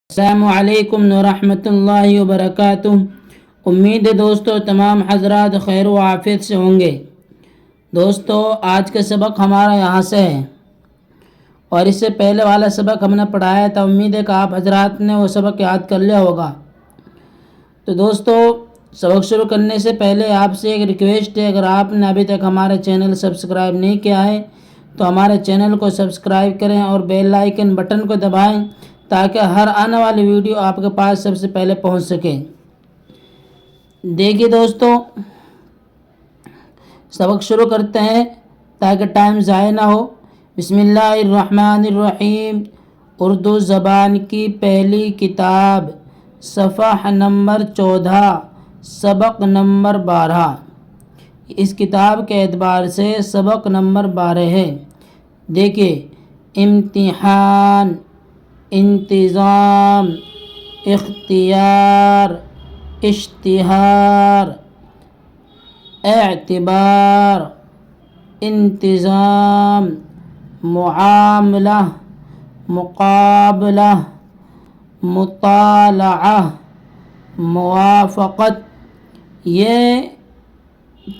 السلام علیکم ورحمۃ اللہ وبرکاتہ۔ امید ہے دوستو تمام حضرات خیر و عافیت سے ہوں گے۔ دوستو آج کا سبق ہمارا یہاں سے ہے، اور اس سے پہلے والا سبق ہم نے پڑھایا تھا۔ امید ہے کہ آپ حضرات نے وہ سبق یاد کر لیا ہوگا۔ تو دوستو سبق شروع کرنے سے پہلے آپ سے ایک ریکویسٹ ہے، اگر آپ نے ابھی تک ہمارا چینل سبسکرائب نہیں کیا ہے تو ہمارے چینل کو سبسکرائب کریں اور بیل آئیکن بٹن کو دبائیں تاکہ ہر آنے والی ویڈیو آپ کے پاس سب سے پہلے پہنچ سکے۔ دیکھیے دوستو سبق شروع کرتے ہیں تاکہ ٹائم ضائع نہ ہو۔ بسم اللہ الرحمن الرحیم۔ اردو زبان کی پہلی کتاب، صفحہ نمبر 14، سبق نمبر 12۔ اس کتاب کے اعتبار سے سبق نمبر 12 ہے۔ دیکھیے، امتحان، انتظام، اختیار، اشتہار، اعتبار، انتظام، معاملہ، مقابلہ، مطالعہ، موافقت۔ یہ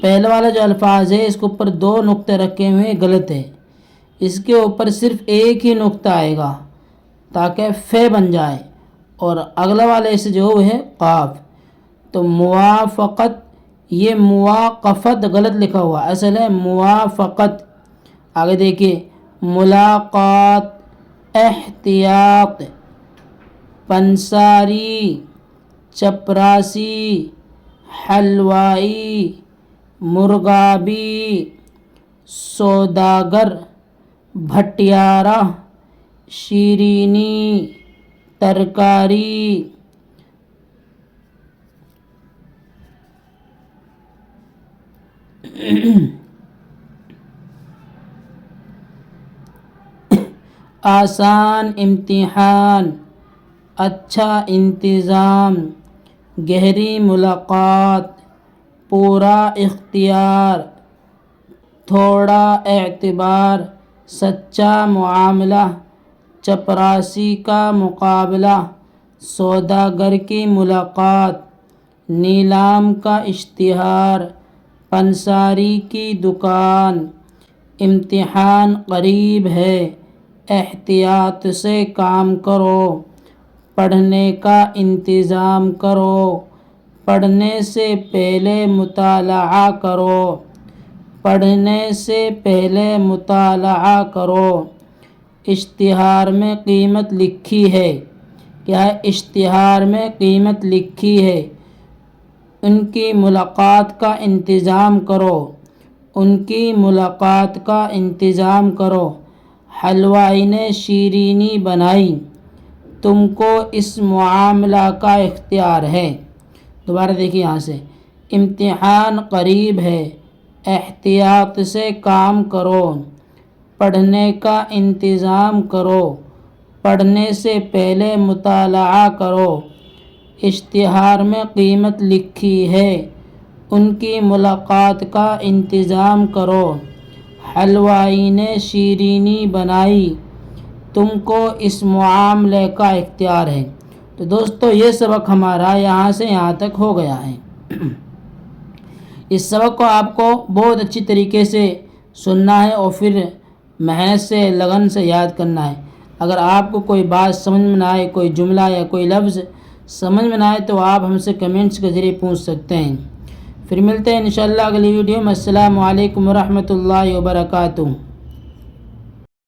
پہلے والا جو الفاظ ہے اس کے اوپر 2 نقطے رکھے ہوئے غلط ہے۔ اس کے اوپر صرف ایک ہی نقطہ آئے گا تاکہ فے بن جائے، اور اگلا والا سے جو ہے قاف۔ تو موافقت، یہ مواقفت غلط لکھا ہوا، اصل ہے موافقت۔ آگے دیکھیے، ملاقات، احتیاط، پنساری، چپراسی، حلوائی، مرغابی، سوداگر، بھٹیارہ، شیرینی، ترکاری۔ آسان امتحان، اچھا انتظام، گہری ملاقات، پورا اختیار، تھوڑا اعتبار، سچا معاملہ، چپراسی کا مقابلہ، سوداگر کی ملاقات، نیلام کا اشتہار، پنساری کی دکان۔ امتحان قریب ہے، احتیاط سے کام کرو، پڑھنے کا انتظام کرو، پڑھنے سے پہلے مطالعہ کرو، پڑھنے سے پہلے مطالعہ کرو۔ اشتہار میں قیمت لکھی ہے، کیا ہے؟ اشتہار میں قیمت لکھی ہے۔ ان کی ملاقات کا انتظام کرو، ان کی ملاقات کا انتظام کرو۔ حلوائی نے شیرینی بنائی، تم کو اس معاملہ کا اختیار ہے۔ دوبارہ دیکھیے یہاں سے، امتحان قریب ہے، احتیاط سے کام کرو، پڑھنے کا انتظام کرو، پڑھنے سے پہلے مطالعہ کرو، اشتہار میں قیمت لکھی ہے، ان کی ملاقات کا انتظام کرو، حلوائی نے شیرینی بنائی، تم کو اس معاملے کا اختیار ہے۔ تو دوستو یہ سبق ہمارا یہاں سے یہاں تک ہو گیا ہے۔ اس سبق کو آپ کو بہت اچھی طریقے سے سننا ہے اور پھر محنت سے، لگن سے یاد کرنا ہے۔ اگر آپ کو کوئی بات سمجھ میں نہ آئے، کوئی جملہ یا کوئی لفظ سمجھ میں نہ آئے تو آپ ہم سے کمنٹس کے ذریعے پوچھ سکتے ہیں۔ پھر ملتے ہیں انشاءاللہ اگلی ویڈیو میں۔ السلام علیکم ورحمۃ اللہ وبرکاتہ۔